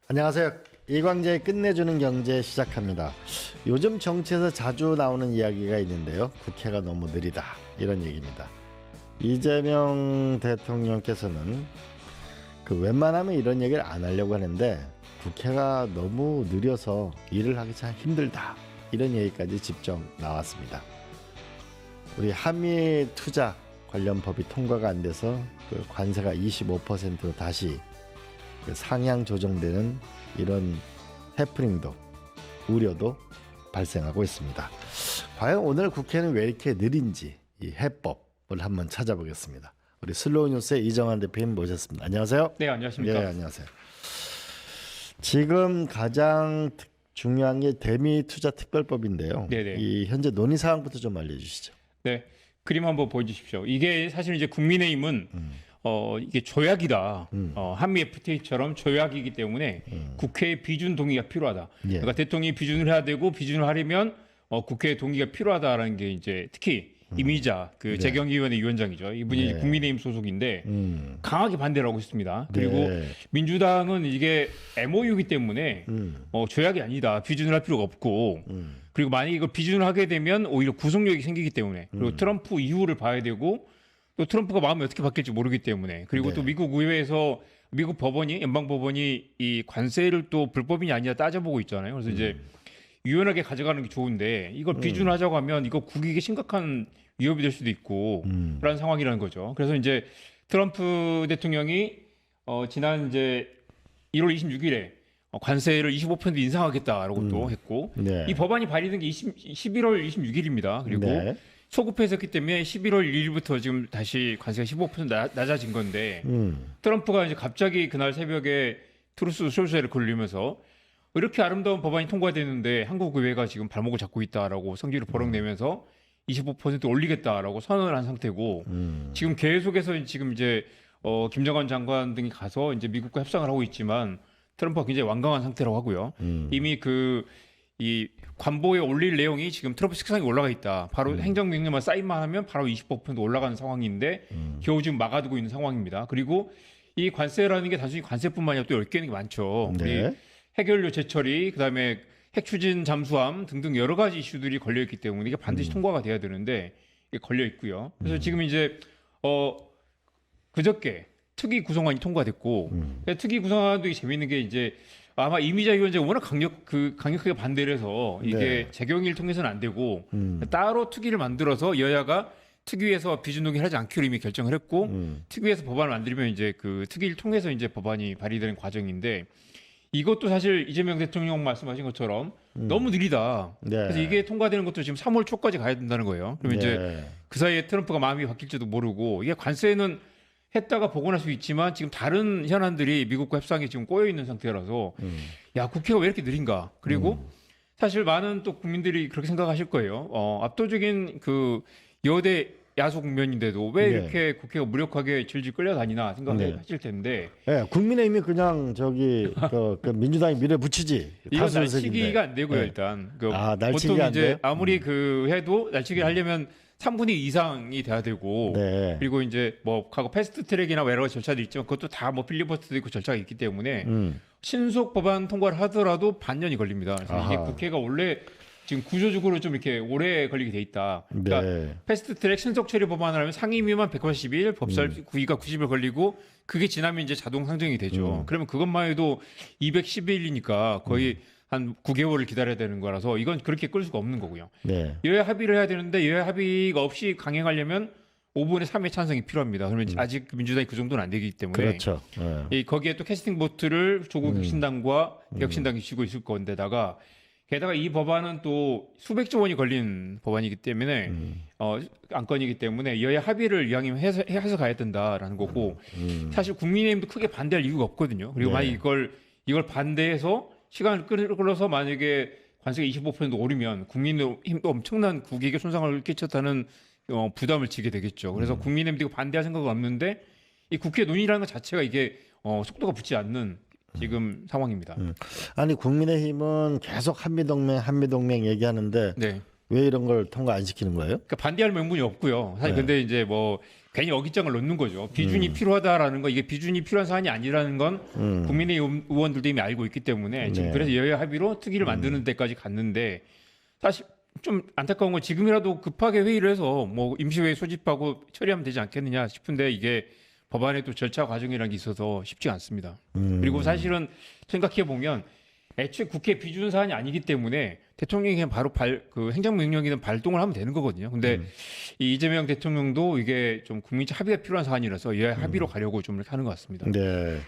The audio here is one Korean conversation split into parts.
안녕하세요. 이광재의 끝내주는 경제 시작합니다. 요즘 정치에서 자주 나오는 이야기가 있는데요. 국회가 너무 느리다 이런 얘기입니다. 이재명 대통령께서는 웬만하면 이런 얘기를 안 하려고 하는데 국회가 너무 느려서 일을 하기 참 힘들다 이런 얘기까지 직접 나왔습니다. 우리 한미 투자 관련 법이 통과가 안 돼서 관세가 25%로 다시 상향 조정되는 이런 해프닝도 우려도 발생하고 있습니다. 과연 오늘 국회는 왜 이렇게 느린지 이 해법을 한번 찾아보겠습니다. 우리 슬로우 뉴스의 이정환 대표님 모셨습니다. 안녕하세요. 네, 안녕하십니까. 네, 안녕하세요. 지금 가장 중요한 게 대미 투자 특별법인데요. 네네. 이 현재 논의 사항부터 좀 알려주시죠. 네, 그림 한번 보여주십시오. 이게 사실 이제 국민의힘은 이게 조약이다. 한미 FTA처럼 조약이기 때문에 국회의 비준 동의가 필요하다. 예. 그러니까 대통령이 비준을 해야 되고 비준을 하려면 국회의 동의가 필요하다라는 게 이제 특히 이미자 재경위원회 위원장이죠. 이분이 네. 이제 국민의힘 소속인데 강하게 반대를 하고 있습니다. 그리고 네. 민주당은 이게 MOU이기 때문에 조약이 아니다. 비준을 할 필요가 없고 그리고 만약에 이걸 비준을 하게 되면 오히려 구속력이 생기기 때문에 그리고 트럼프 이후를 봐야 되고 또 트럼프가 마음이 어떻게 바뀔지 모르기 때문에 그리고 네. 또 미국 의회에서 미국 법원이 연방법원이 이 관세를 또 불법이냐 아니냐 따져보고 있잖아요. 그래서 이제 유연하게 가져가는 게 좋은데 이걸 비준하자고 하면 이거 국익에 심각한 위협이 될 수도 있고 그런 상황이라는 거죠. 그래서 이제 트럼프 대통령이 지난 이제 1월 26일에 관세를 25% 인상하겠다라고 또 했고 네. 이 법안이 발의된 게 11월 26일입니다. 그리고 네. 소급해서기 때문에 11월 1일부터 지금 다시 관세가 15% 낮아진 건데 트럼프가 이제 갑자기 그날 새벽에 트루스 소셜을 걸리면서 이렇게 아름다운 법안이 통과되는데 한국 의회가 지금 발목을 잡고 있다라고 성질을 버럭내면서 25% 올리겠다라고 선언을 한 상태고 지금 계속해서 지금 이제 김정은 장관 등이 가서 이제 미국과 협상을 하고 있지만 트럼프가 굉장히 완강한 상태라고 하고요. 이미 이 관보에 올릴 내용이 지금 트럼프 식상에 올라가 있다. 바로 행정명령만 사인만 하면 바로 25% 올라가는 상황인데 겨우 지금 막아두고 있는 상황입니다. 그리고 이 관세라는 게 단순히 관세뿐만 아니라 또 엮여 있는 게 많죠. 네. 우리 핵연료 재처리, 그다음에 핵 추진 잠수함 등등 여러 가지 이슈들이 걸려 있기 때문에 이게 반드시 통과가 돼야 되는데 이게 걸려 있고요. 그래서 지금 이제 그저께 특위 구성안이 통과됐고 특위 구성안도 재미있는 게 이제 아마 이미자 위원장이 워낙 강력하게 반대를 해서 이게 네. 재경위를 통해서는 안 되고 따로 특위를 만들어서 여야가 특위에서 비준 동의를 하지 않기로 이미 결정을 했고 특위에서 법안을 만들면 이제 그 특위를 통해서 이제 법안이 발의되는 과정인데 이것도 사실 이재명 대통령 말씀하신 것처럼 너무 느리다. 네. 그래서 이게 통과되는 것도 지금 3월 초까지 가야 된다는 거예요. 그러면 네. 이제 그 사이에 트럼프가 마음이 바뀔지도 모르고 이게 관세는 했다가 복원할 수 있지만 지금 다른 현안들이 미국과 협상에 지금 꼬여 있는 상태라서 야 국회가 왜 이렇게 느린가? 그리고 사실 많은 또 국민들이 그렇게 생각하실 거예요. 압도적인 그 여대 야소 국면인데도 왜 네. 이렇게 국회가 무력하게 질질 끌려다니나 생각하실 네. 텐데 네, 국민의힘이 그냥 그 민주당이 밀어붙이지. 이건 다수의석인데. 날치기가 안 되고요. 네. 일단 날치기가 보통 안 이제 돼요? 아무리 해도 날치기를 하려면 3분의 2 이상이 돼야 되고 네. 그리고 이제 과거 패스트트랙이나 여러 가지 절차도 있지만 그것도 다 필리버스터도 있고 절차가 있기 때문에 신속 법안 통과를 하더라도 반년이 걸립니다. 그래서 이게 아하. 국회가 원래 지금 구조적으로 좀 이렇게 오래 걸리게 돼 있다. 그러니까 네. 패스트트랙 신속 처리 법안을 하면 상임위만 180일, 법사 구의가 90일 걸리고 그게 지나면 이제 자동 상정이 되죠. 그러면 그것만 해도 210일이니까 거의 한 9개월을 기다려야 되는 거라서 이건 그렇게 끌 수가 없는 거고요. 네. 여야 합의를 해야 되는데 여야 합의가 없이 강행하려면 5분의 3의 찬성이 필요합니다. 그러면 아직 민주당이 그 정도는 안 되기 때문에 그렇죠. 네. 거기에 또 캐스팅 보트를 조국 혁신당과 혁신당이 쥐고 있을 건데다가 게다가 이 법안은 또 수백조 원이 걸린 법안이기 때문에 안건이기 때문에 여야 합의를 이왕이면 해서 가야 된다라는 거고 사실 국민의힘도 크게 반대할 이유가 없거든요. 그리고 네. 만약 이걸 반대해서 시간을 끌어서 만약에 관세가 25% 오르면 국민의힘도 엄청난 국익에 손상을 끼쳤다는 부담을 지게 되겠죠. 그래서 국민의힘도 이거 반대할 생각은 없는데 이 국회 논의라는 것 자체가 이게 속도가 붙지 않는 지금 상황입니다. 아니 국민의힘은 계속 한미동맹 얘기하는데 네. 왜 이런 걸 통과 안 시키는 거예요? 그러니까 반대할 명분이 없고요. 사실 네. 근데 이제 괜히 어깃장을 놓는 거죠. 비준이 필요하다라는 거, 이게 비준이 필요한 사안이 아니라는 건 국민의힘 의원들도 이미 알고 있기 때문에 지금 네. 그래서 여야 합의로 특위를 만드는 데까지 갔는데 사실 좀 안타까운 건 지금이라도 급하게 회의를 해서 뭐 임시회의 소집하고 처리하면 되지 않겠느냐 싶은데 이게 법안에 또 절차 과정이라는 게 있어서 쉽지가 않습니다. 그리고 사실은 생각해 보면 애초에 국회 비준 사안이 아니기 때문에 대통령이 그냥 바로 그 행정명령이든 발동을 하면 되는 거거든요. 근데 이 이재명 대통령도 이게 좀 국민적 합의가 필요한 사안이라서 여야 합의로 가려고 좀 이렇게 하는 것 같습니다. 네.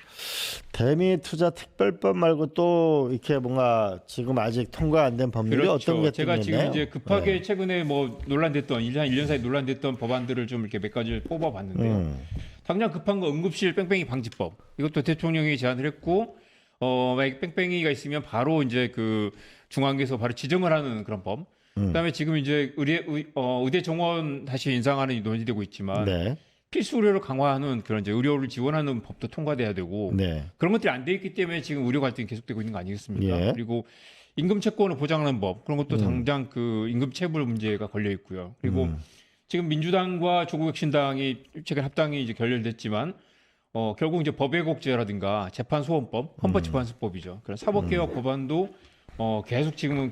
대미 투자 특별법 말고 또 이렇게 뭔가 지금 아직 통과 안 된 법률이 그렇죠. 어떤 게 제가 지금 있나요? 이제 급하게 네. 최근에 뭐 논란됐던 1년 사이 논란됐던 법안들을 좀 이렇게 몇 가지를 뽑아봤는데요. 당장 급한 거 응급실 뺑뺑이 방지법. 이것도 대통령이 제안을 했고 만약 뺑뺑이가 있으면 바로 이제 그 중앙에서 바로 지정을 하는 그런 법. 그다음에 지금 이제 의대 정원 다시 인상하는 이 논의되고 있지만 네. 필수 의료를 강화하는 그런 이제 의료를 지원하는 법도 통과돼야 되고 네. 그런 것들이 안 돼 있기 때문에 지금 의료 갈등이 계속되고 있는 거 아니겠습니까? 예. 그리고 임금 채권을 보장하는 법 그런 것도 당장 그 임금 체불 문제가 걸려 있고요. 그리고 지금 민주당과 조국혁신당이 최근 합당이 이제 결렬됐지만 결국 이제 법예곡제라든가 재판소원법, 헌법재판소법이죠. 그런 사법개혁 법안도 계속 지금은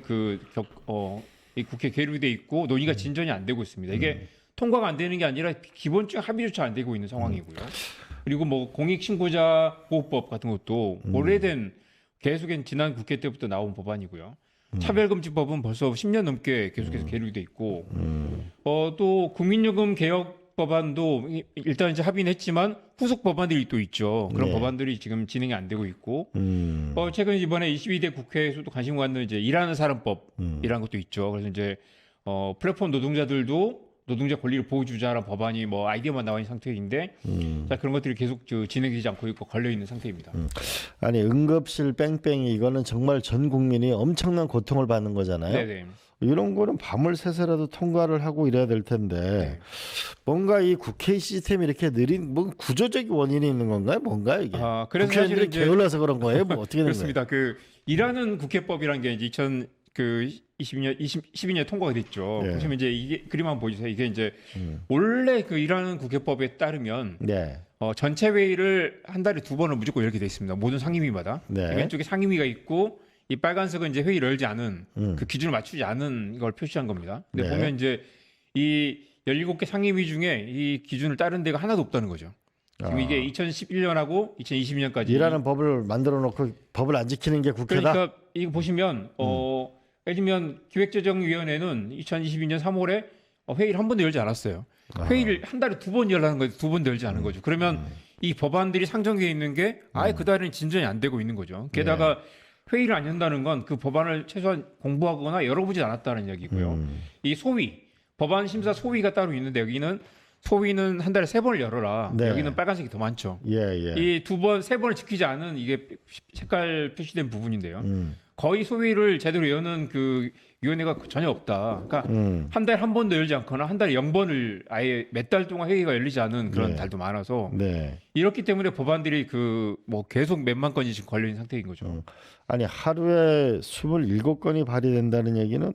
이 국회 계류돼 있고 논의가 진전이 안 되고 있습니다. 이게 통과가 안 되는 게 아니라 기본적 합의조차 안 되고 있는 상황이고요. 그리고 뭐 공익신고자 보호법 같은 것도 오래된 계속엔 지난 국회 때부터 나온 법안이고요. 차별금지법은 벌써 10년 넘게 계속해서 계류돼 있고 또 국민요금 개혁 법안도 일단 이제 합의는 했지만 후속 법안들이 또 있죠. 그런 네. 법안들이 지금 진행이 안 되고 있고 최근 이번에 22대 국회에서도 관심 갖는 이제 일하는 사람법이라는 것도 있죠. 그래서 이제 플랫폼 노동자들도 노동자 권리를 보호주자라는 법안이 뭐 아이디어만 나와 있는 상태인데 자, 그런 것들이 계속 진행되지 않고 있고 걸려 있는 상태입니다. 아니 응급실 뺑뺑이 이거는 정말 전 국민이 엄청난 고통을 받는 거잖아요. 네네. 이런 거는 밤을 새서라도 통과를 하고 이래야 될 텐데 뭔가 이 국회 시스템이 이렇게 느린 뭐 구조적인 원인이 있는 건가요? 뭔가요 이게? 그래서 국회의원들이 사실은 이제 게을러서 그런 거예요? 뭐 어떻게 되는 거예요? 그렇습니다. 그 일하는 국회법이라는 게 이제 2022년 통과가 됐죠. 네. 보시면 이제 이게 그림 한번 보여주세요. 이게 이제 원래 그 일하는 국회법에 따르면 네. 전체 회의를 한 달에 2번을 무조건 열게 돼 있습니다. 모든 상임위마다. 네. 왼쪽에 상임위가 있고 이 빨간색은 이제 회의를 열지 않은 그 기준을 맞추지 않은 걸 표시한 겁니다. 근데 네. 보면 이제 이 17개 상임위 중에 이 기준을 따른 데가 하나도 없다는 거죠. 지금 이게 2011년하고 2020년까지 일하는 법을 만들어 놓고 법을 안 지키는 게 국회다. 그러니까 이거 보시면 예를 들면 기획재정위원회는 2022년 3월에 회의를 한 번도 열지 않았어요. 회의를 한 달에 2번 열라는 거죠. 2번도 열지 않은 거죠. 그러면 이 법안들이 상정되어 있는 게 아예 그 달에는 진전이 안 되고 있는 거죠. 게다가 회의를 안 연다는 건 그 법안을 최소한 공부하거나 열어보지 않았다는 얘기고요. 이 소위 법안 심사 소위가 따로 있는데 여기는 소위는 한 달에 3번을 열어라. 네. 여기는 빨간색이 더 많죠. 예, 예. 이 2번, 3번을 지키지 않은 이게 색깔 표시된 부분인데요. 거의 소위를 제대로 여는 그 위원회가 전혀 없다. 그러니까 한 달에 한 번도 열지 않거나 한 달에 0번을 아예 몇 달 동안 회의가 열리지 않은 그런 네. 달도 많아서 네. 이렇기 때문에 법안들이 그 뭐 계속 몇만 건이 지금 걸려 있는 상태인 거죠. 아니 하루에 27건이 발의된다는 얘기는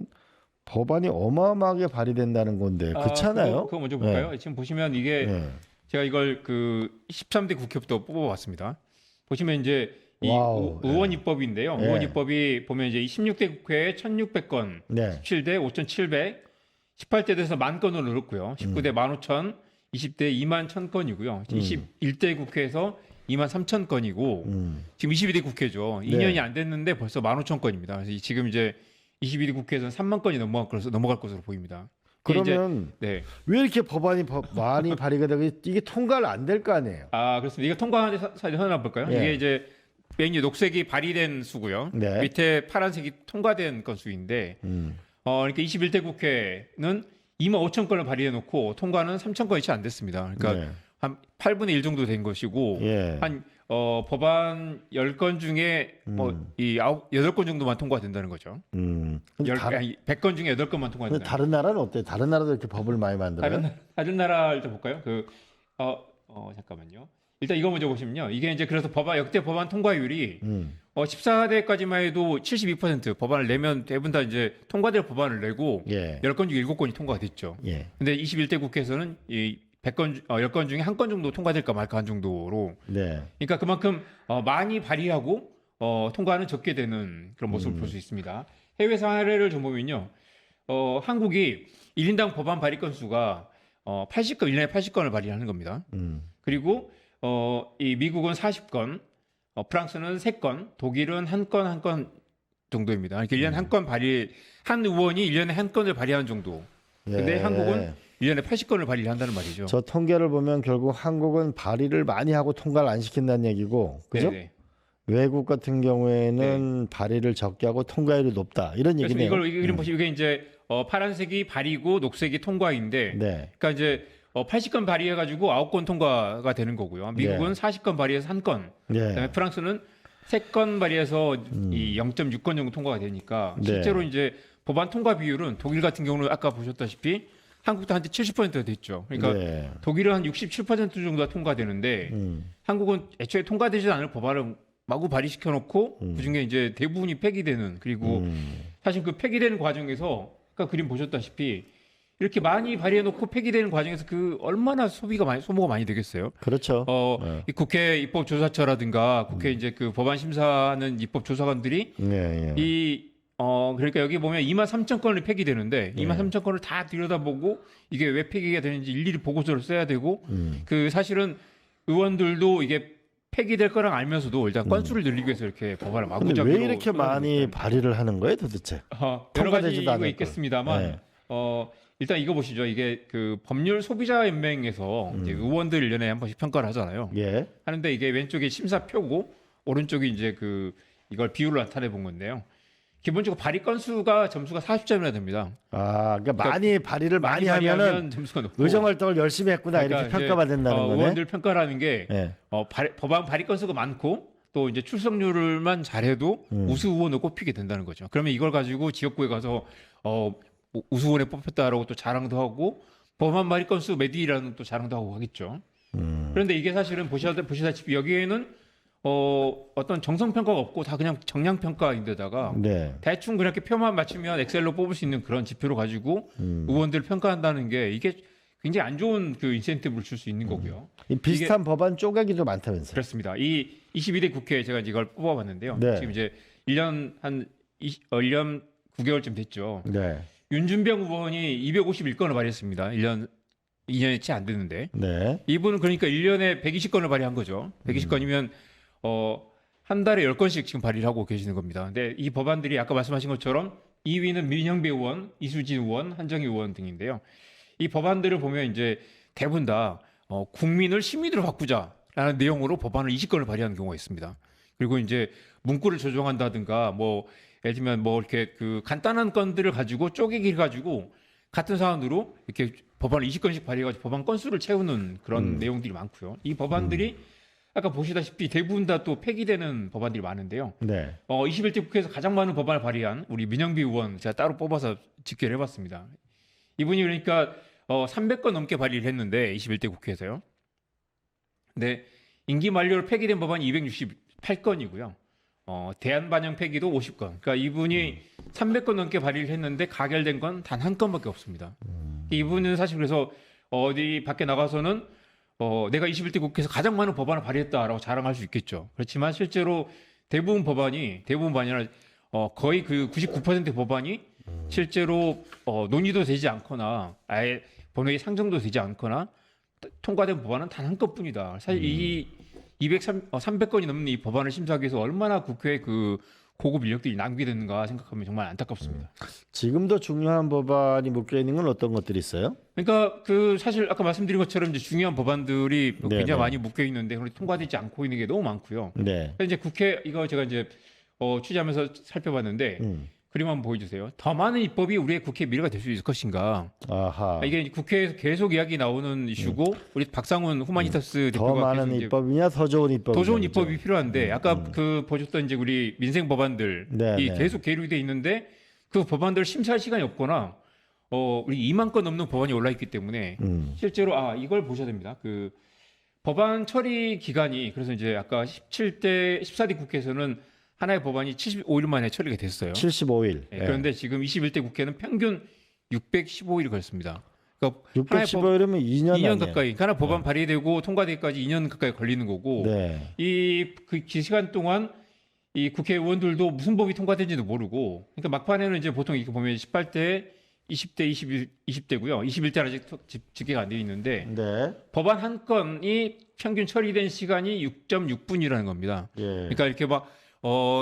법안이 어마어마하게 발의된다는 건데 그렇잖아요. 그거 먼저 볼까요? 지금 보시면 이게 네. 제가 이걸 그 13대 국회부터 뽑아봤습니다. 보시면 이제 이 와우. 의원 입법인데요. 네. 의원 입법이 보면 이제 16대 국회에 1,600건, 네. 17대 5,700, 18대 돼서 10,000건을 늘었고요. 19대 15,000, 20대 21,000건이고요. 21대 국회에서 23,000건이고 지금 22대 국회죠. 2년이 안 됐는데 벌써 15,000건입니다. 그래서 지금 이제 22대 국회에서는 3만 건이 넘어갈 것으로 보입니다. 그러면 네. 왜 이렇게 법안이 많이 발의가 되고 이게 통과를 안 될 거 아니에요? 그렇습니다. 이거 통과하는 사진 하나 볼까요? 예. 이게 이제 맨 위에 녹색이 발의된 수고요. 네. 밑에 파란색이 통과된 건수인데, 그러니까 21대 국회는 25,000건을 발의해 놓고 통과는 3,000건이 채 안 됐습니다. 그러니까 네. 한 8분의 1 정도 된 것이고, 예. 한 법안 10건 중에 이 8건 정도만 통과된다는 거죠. 근데 100건 중에 8건만 근데 통과된다. 다른 나라는 어때요? 다른 나라도 이렇게 법을 많이 만들어요? 다른 나라를 좀 볼까요? 잠깐만요. 일단 이거 먼저 보시면요. 이게 이제 그래서 역대 법안 통과율이 14대까지만 해도 72% 법안을 내면 대부분 다 이제 통과될 법안을 내고 예. 10건 중에 7건이 통과가 됐죠. 예. 근데 21대 국회에서는 이 100건, 10건 중에 한 건 정도 통과될까 말까 한 정도로. 네. 그러니까 그만큼 많이 발의하고 통과는 적게 되는 그런 모습을 볼 수 있습니다. 해외 사례를 좀 보면요. 한국이 1인당 법안 발의 건수가 80건, 1년에 80건을 발의하는 겁니다. 그리고 이 미국은 40건, 프랑스는 3건, 독일은 한 건 정도입니다. 그러니까 1년에 한 건 발의, 한 의원이 1년에 한 건을 발의하는 정도. 근데 예. 한국은 1년에 80건을 발의를 한다는 말이죠. 저 통계를 보면 결국 한국은 발의를 많이 하고 통과를 안 시킨다는 얘기고, 그죠? 네네. 외국 같은 경우에는 발의를 적게 하고 통과율이 높다 이런 그래서 얘기네요. 이걸 이름 보시면 이게 이제 파란색이 발의고 녹색이 통과인데, 네. 그러니까 이제 80건 발의해가지고 9건 통과가 되는 거고요. 미국은 네. 40건 발의해서 1건, 그다음에 네. 프랑스는 3건 발의해서 이 0.6건 정도 통과가 되니까 네. 실제로 이제 법안 통과 비율은 독일 같은 경우는 아까 보셨다시피 한국도 한때 70%가 됐죠. 그러니까 네. 독일은 한 67% 정도가 통과되는데 한국은 애초에 통과되지 않을 법안을 마구 발의시켜 놓고 그중에 이제 대부분이 폐기되는, 그리고 사실 그 폐기되는 과정에서 아까 그림 보셨다시피 이렇게 많이 발의해 놓고 폐기되는 과정에서 그 얼마나 소모가 많이 되겠어요. 그렇죠. 이 국회 입법조사처라든가 국회 이제 그 법안 심사하는 입법조사관들이 네. 그러니까 여기 보면 23,000건이 폐기되는데 네. 23,000건을 다 들여다보고 이게 왜 폐기가 되는지 일일이 보고서를 써야 되고, 그 사실은 의원들도 이게 폐기될 거랑 알면서도 일단 건수를 늘리기 위해서 이렇게 법안을 근데 마구잡이로 왜 이렇게 많이 발의를 하는 거예요, 도대체? 여러 통과되지도 가지가 않을 있겠습니다만 네. 일단 이거 보시죠. 이게 그 법률 소비자 연맹에서 이제 의원들 1년에 한 번씩 평가를 하잖아요. 예. 하는데 이게 왼쪽이 심사표고 오른쪽이 이제 그 이걸 비율로 나타내 본 건데요. 기본적으로 발의 건수가 점수가 40점이나 됩니다. 그러니까 많이 발의를 많이 하면은 발의하면 점수가 높고, 의정 활동을 열심히 했구나 그러니까 이렇게 평가받는다는 이제, 거네. 의원들 평가라는 게 예. 법안 발의 건수가 많고 또 이제 출석률만 잘해도 우수 의원을 꼽히게 된다는 거죠. 그러면 이걸 가지고 지역구에 가서 우수 의원에 뽑혔다라고 또 자랑도 하고 법안 발의 건수 몇 위라는 또 자랑도 하고 하겠죠. 그런데 이게 사실은 보시다시피 여기에는 어떤 정성 평가가 없고 다 그냥 정량 평가인데다가 네. 대충 그렇게 표만 맞추면 엑셀로 뽑을 수 있는 그런 지표를 가지고 의원들을 평가한다는 게 이게 굉장히 안 좋은 그 인센티브를 줄 수 있는 거고요. 이 비슷한 법안 쪼개기도 많다면서요. 그렇습니다. 이 22대 국회에 제가 이걸 뽑아봤는데요. 네. 지금 이제 1년 1년 9개월쯤 됐죠. 네. 윤준병 의원이 251건을 발의했습니다. 2년이 채 안 됐는데. 네. 이분은 그러니까 1년에 120건을 발의한 거죠. 120건이면 한 달에 10건씩 지금 발의를 하고 계시는 겁니다. 근데 이 법안들이 아까 말씀하신 것처럼 2위는 민영배 의원, 이수진 의원, 한정희 의원 등인데요. 이 법안들을 보면 이제 대부분 다 국민을 시민으로 바꾸자라는 내용으로 법안을 20건을 발의하는 경우가 있습니다. 그리고 이제 문구를 조정한다든가 뭐 예를 들면 뭐 이렇게 그 간단한 건들을 가지고 쪼개기 가지고 같은 사안으로 이렇게 법안을 20건씩 발의해가지고 법안 건수를 채우는 그런 내용들이 많고요. 이 법안들이 아까 보시다시피 대부분 다 또 폐기되는 법안들이 많은데요. 네. 21대 국회에서 가장 많은 법안을 발의한 우리 민영비 의원 제가 따로 뽑아서 집계를 해봤습니다. 이분이 그러니까 300건 넘게 발의를 했는데 21대 국회에서요. 근데 임기 만료로 폐기된 법안이 268건이고요. 대안 반영 폐기도 50건. 그러니까 이분이 300건 넘게 발의를 했는데 가결된 건 단 한 건밖에 없습니다. 이분은 사실 그래서 어디 밖에 나가서는 내가 21대 국회에서 가장 많은 법안을 발의했다라고 자랑할 수 있겠죠. 그렇지만 실제로 대부분 법안이 아니라 거의 그 99% 법안이 실제로 논의도 되지 않거나 아예 본회의 상정도 되지 않거나 통과된 법안은 단 한 건뿐이다. 사실 이 300건이 넘는 이 법안을 심사하기 위해서 얼마나 국회의 그 고급 인력들이 낭비되는가 생각하면 정말 안타깝습니다. 지금도 중요한 법안이 묶여 있는 건 어떤 것들이 있어요? 그러니까 그 사실 아까 말씀드린 것처럼 이제 중요한 법안들이 네네. 굉장히 많이 묶여 있는데 그런데 통과되지 않고 있는 게 너무 많고요. 네. 그래서 이제 국회 이거 제가 이제 취재하면서 살펴봤는데 그림 한번 보여주세요. 더 많은 입법이 우리의 국회 미래가 될 수 있을 것인가? 아하. 이게 국회에서 계속 이야기 나오는 이슈고 우리 박상훈 후마니타스 더 대표가 많은 계속 이제 입법이냐 더 좋은 입법? 더 좋은 입법이 필요한데 아까 그 보셨던 이제 우리 민생 법안들 네, 이 네. 계속 계류돼 돼 있는데 그 법안들 심사할 시간이 없거나 우리 2만 건 넘는 법안이 올라 있기 때문에 실제로 이걸 보셔야 됩니다. 그 법안 처리 기간이 그래서 이제 아까 14대 국회에서는 하나의 법안이 75일 만에 처리가 됐어요. 75일. 네, 그런데 지금 21대 국회는 평균 615일이 걸렸습니다. 그러니까 하나의 615이면 2년 2년 아니에요? 가까이. 하나 법안 발의되고 통과되기까지 2년 가까이 걸리는 거고 네. 그 시간 동안 이 국회의원들도 무슨 법이 통과된지도 모르고 그러니까 막판에는 이제 보통 이렇게 보면 18대, 20대, 20대고요. 21대는 아직 집계가 안 돼 있는데 네. 법안 한 건이 평균 처리된 시간이 6.6분이라는 겁니다. 예. 그러니까 이렇게 막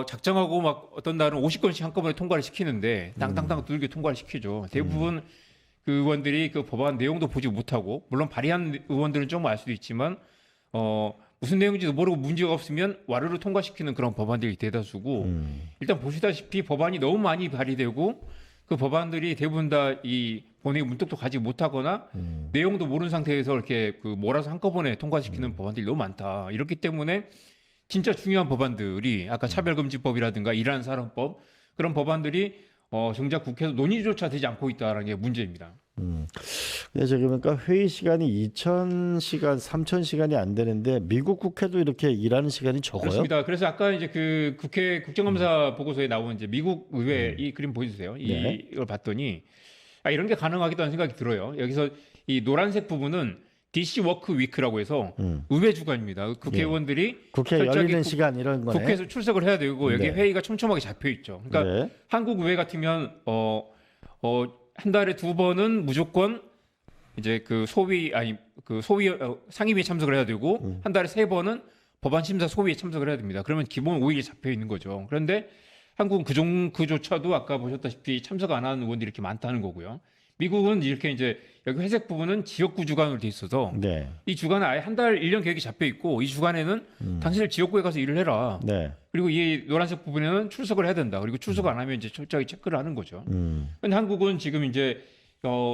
작정하고 막 어떤 날은 50건씩 한꺼번에 통과를 시키는데 땅땅땅 두들겨 통과를 시키죠. 대부분 그 의원들이 그 법안 내용도 보지 못하고 물론 발의한 의원들은 좀 알 수도 있지만 무슨 내용인지도 모르고 문제가 없으면 와르르 통과시키는 그런 법안들이 대다수고 일단 보시다시피 법안이 너무 많이 발의되고 그 법안들이 대부분 다 이 본회의 문턱도 가지 못하거나 내용도 모르는 상태에서 이렇게 그 몰아서 한꺼번에 통과시키는 법안들이 너무 많다. 이렇기 때문에 진짜 중요한 법안들이 아까 차별금지법이라든가 일하는 사람법 그런 법안들이 정작 국회에서 논의조차 되지 않고 있다는 게 문제입니다. 근데 저기 보니까 회의 시간이 2,000시간, 3,000시간이 안 되는데 미국 국회도 이렇게 일하는 시간이 적어요? 그렇습니다. 그래서 아까 이제 그 국회 국정감사 보고서에 나온 이제 미국 의회 이 그림 보여주세요. 네. 이걸 봤더니 이런 게 가능하겠다는 생각이 들어요. 여기서 이 노란색 부분은 DC 워크 위크라고 해서 의회 주간입니다. 국회의원들이 국회 철저하게 열리는 시간 이런 거네. 국회에서 출석을 해야 되고 여기 네. 회의가 촘촘하게 잡혀 있죠. 그러니까 네. 한국 의회 같으면 한 달에 2번은 무조건 이제 그 상임위에 참석을 해야 되고 한 달에 3번은 법안 심사 소위에 참석을 해야 됩니다. 그러면 기본 5일이 잡혀 있는 거죠. 그런데 한국은 그조차도 아까 보셨다시피 참석 안 하는 의원들이 이렇게 많다는 거고요. 미국은 이렇게 이제 여기 회색 부분은 지역구 주간으로 돼 있어서 네. 이 주간에 아예 한 달 1년 계획이 잡혀 있고 이 주간에는 당신들 지역구에 가서 일을 해라. 네. 그리고 이 노란색 부분에는 출석을 해야 된다. 그리고 출석 안 하면 이제 철저하게 체크를 하는 거죠. 근데 한국은 지금 이제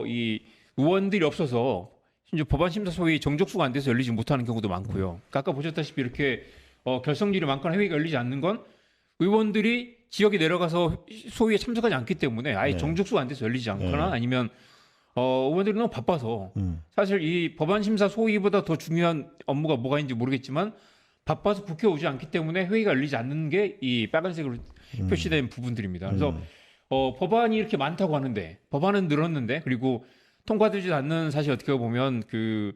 이 의원들이 없어서 심지어 법안 심사 소위 정족수가 안 돼서 열리지 못하는 경우도 많고요. 그러니까 아까 보셨다시피 이렇게 결성률이 많거나 회의가 열리지 않는 건 의원들이 지역에 내려가서 소위에 참석하지 않기 때문에 아예 네. 정족수가 안 돼서 열리지 않거나 네. 아니면 의원들이 너무 바빠서 사실 이 법안 심사 소위보다 더 중요한 업무가 뭐가 있는지 모르겠지만 바빠서 국회에 오지 않기 때문에 회의가 열리지 않는 게 이 빨간색으로 표시된 부분들입니다. 그래서 법안이 이렇게 많다고 하는데 법안은 늘었는데 그리고 통과되지 않는 사실 어떻게 보면 그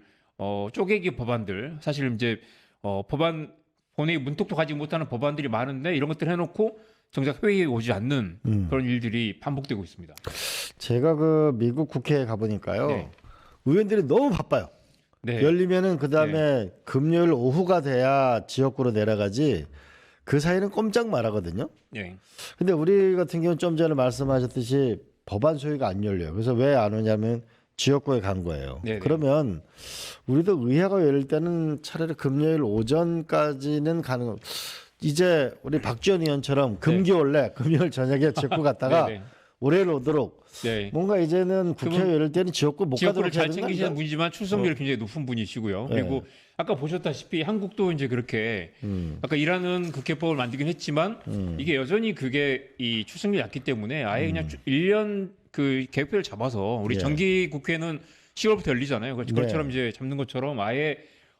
쪼개기 법안들 사실 이제 법안 본회의 문턱도 가지 못하는 법안들이 많은데 이런 것들 해놓고 정작 회의에 오지 않는 그런 일들이 반복되고 있습니다. 제가 그 미국 국회에 가보니까요. 네. 의원들이 너무 바빠요. 네. 열리면은 그 다음에 금요일 오후가 돼야 지역구로 내려가지 그 사이는 꼼짝 말하거든요. 네. 근데 우리 같은 경우는 좀 전에 말씀하셨듯이 법안 소위가 안 열려요. 그래서 왜 안 오냐면 지역구에 간 거예요. 네네. 그러면 우리도 의회가 열릴 때는 차라리 금요일 오전까지는 가능. 이제 우리 박지원 의원처럼 금기올래 금요일 저녁에 지역구 갔다가 네네. 월요일 오도록 네. 뭔가 이제는 국회 그분 열릴 때는 지역구 못 지역구를 가도록 해야 잘 되는 거 챙기시는 아닌가? 분이지만 출석률이 굉장히 높은 분이시고요. 그리고 아까 보셨다시피 한국도 이제 그렇게 아까 일하는 국회법을 만들긴 했지만 이게 여전히 그게 이 출석률이 낮기 때문에 아예 그냥 1년 그 계획표를 잡아서 우리 예. 정기 국회는 10월부터 열리잖아요. 그것처럼 네. 이제 잡는 것처럼 아예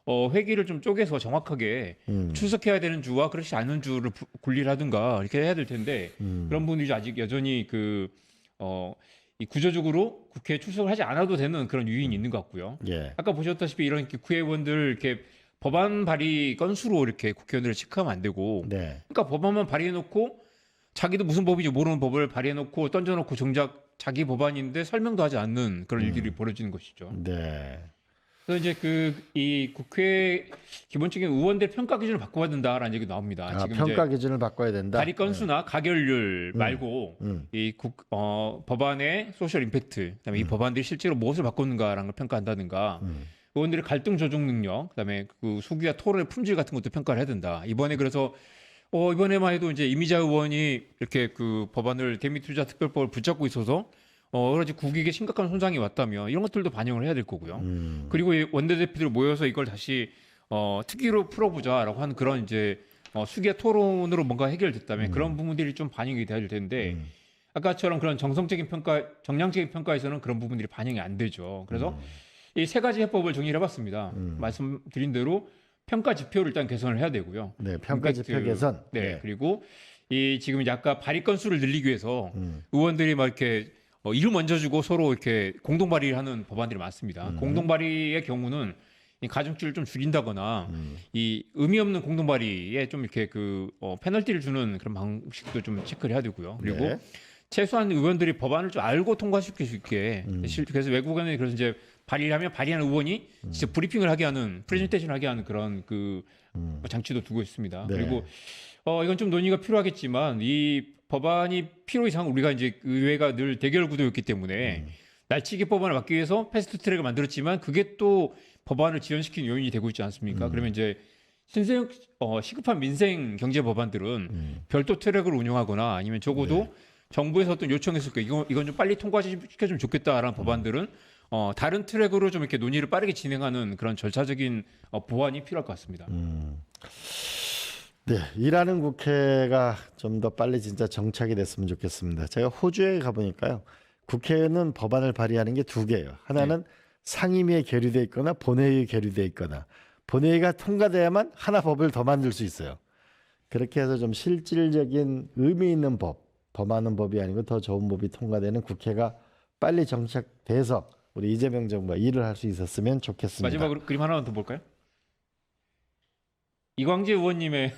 회기를 좀 쪼개서 정확하게 출석해야 되는 주와 그렇지 않은 주를 분리를 하든가 이렇게 해야 될 텐데 그런 분들이 아직 여전히 이 구조적으로 국회에 출석을 하지 않아도 되는 그런 유인이 있는 것 같고요. 예. 아까 보셨다시피 이런 국회의원들 이렇게 법안 발의 건수로 이렇게 국회의원들을 체크하면 안 되고 네. 그러니까 법안만 발의해놓고 자기도 무슨 법인지 모르는 법을 발의해놓고 던져놓고 정작 자기 법안인데 설명도 하지 않는 그런 일들이 벌어지는 것이죠. 네. 그래서 이제 이 국회 기본적인 의원들 평가 기준을 바꿔야 된다라는 얘기 나옵니다. 아, 지금 평가 이제 기준을 바꿔야 된다. 발의 건수나 가결률 말고 이 법안의 소셜 임팩트, 그다음에 이 법안들이 실제로 무엇을 바꾸는가라는 걸 평가한다든가 의원들의 갈등 조정 능력, 그다음에 그 소규와 토론의 품질 같은 것도 평가를 해야 된다. 이번에 그래서 이번에만 해도 이제 이미자 의원이 이렇게 그 법안을 대미투자 특별법을 붙잡고 있어서 여러 가지 국익에 심각한 손상이 왔다면 이런 것들도 반영을 해야 될 거고요. 그리고 이 원내대표들 모여서 이걸 다시 특위로 풀어보자라고 하는 그런 이제 수기와 토론으로 뭔가 해결됐다면 그런 부분들이 좀 반영이 돼야 될 텐데 아까처럼 그런 정성적인 평가, 정량적인 평가에서는 그런 부분들이 반영이 안 되죠. 그래서 이 세 가지 해법을 정리를 해봤습니다. 말씀드린 대로 평가 지표를 일단 개선을 해야 되고요. 네, 평가 지표 개선. 네, 그리고 이 지금 이제 아까 발의 건수를 늘리기 위해서 의원들이 막 이렇게 일을 먼저 주고 서로 이렇게 공동 발의를 하는 법안들이 많습니다. 공동 발의의 경우는 이 가중치를 좀 줄인다거나 이 의미 없는 공동 발의에 좀 이렇게 페널티를 주는 그런 방식도 좀 체크를 해야 되고요. 그리고 네. 최소한 의원들이 법안을 좀 알고 통과시킬 수 있게 그래서 외국에는 그래서 이제 발의하면 발의하는 의원이 진짜 브리핑을 하게 하는 프레젠테이션을 하게 하는 그런 장치도 두고 있습니다. 네. 그리고 이건 좀 논의가 필요하겠지만 이 법안이 필요 이상 우리가 이제 의회가 늘 대결 구도였기 때문에 날치기 법안을 막기 위해서 패스트 트랙을 만들었지만 그게 또 법안을 지연시키는 요인이 되고 있지 않습니까? 그러면 이제 시급한 민생 경제 법안들은 별도 트랙을 운영하거나 아니면 적어도 정부에서 어떤 요청했을 거예요. 이건 좀 빨리 통과시켜주면 좋겠다라는 법안들은 다른 트랙으로 좀 이렇게 논의를 빠르게 진행하는 그런 절차적인 보완이 필요할 것 같습니다. 네, 일하는 국회가 좀 더 빨리 진짜 정착이 됐으면 좋겠습니다. 제가 호주에 가보니까요, 국회는 법안을 발의하는 게 두 개예요. 하나는 상임위에 계류돼 있거나 본회의에 계류돼 있거나 본회의가 통과돼야만 하나 법을 더 만들 수 있어요. 그렇게 해서 좀 실질적인 의미 있는 범하는 법이 아니고 더 좋은 법이 통과되는 국회가 빨리 정착돼서 우리 이재명 정부가 일을 할 수 있었으면 좋겠습니다. 마지막으로 그림 하나만 더 볼까요? 이광재 의원님의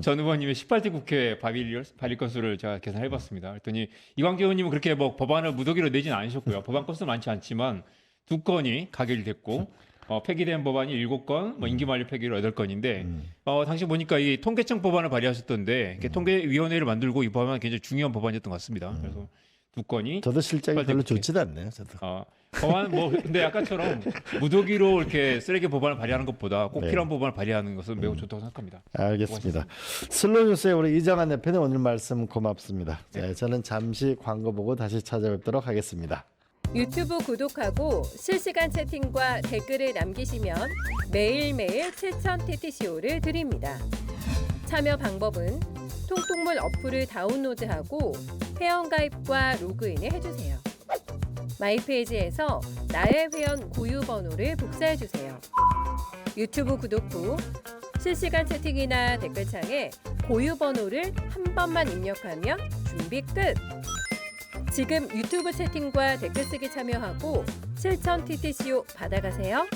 전 의원님의 18대 국회 발의 건수를 제가 계산해봤습니다. 그랬더니 이광재 의원님은 그렇게 뭐 법안을 무더기로 내진 않으셨고요. 법안 건수 많지 않지만 2건이 가결됐고 폐기된 법안이 7건, 임기 만료 폐기로 8건인데 당시 보니까 이 통계청 법안을 발의하셨던데 이렇게 통계위원회를 만들고 이 법안은 굉장히 중요한 법안이었던 것 같습니다. 그래서 2건이 저도 실적이 별로 국회. 좋지도 않네요. 저도. 법안 근데 아까처럼 무더기로 이렇게 쓰레기 법안을 발의하는 것보다 꼭 필요한 법안을 발의하는 것은 매우 좋다고 생각합니다. 알겠습니다. 슬로뉴스의 우리 이정환 대표님 오늘 말씀 고맙습니다. 네, 저는 잠시 광고 보고 다시 찾아뵙도록 하겠습니다. 유튜브 구독하고 실시간 채팅과 댓글을 남기시면 매일매일 7,000TTCO를 드립니다. 참여 방법은 통통물 어플을 다운로드하고 회원가입과 로그인을 해주세요. 마이페이지에서 나의 회원 고유 번호를 복사해주세요. 유튜브 구독 후 실시간 채팅이나 댓글창에 고유 번호를 한 번만 입력하면 준비 끝! 지금 유튜브 채팅과 댓글 쓰기 참여하고 7,000TTCO 받아가세요.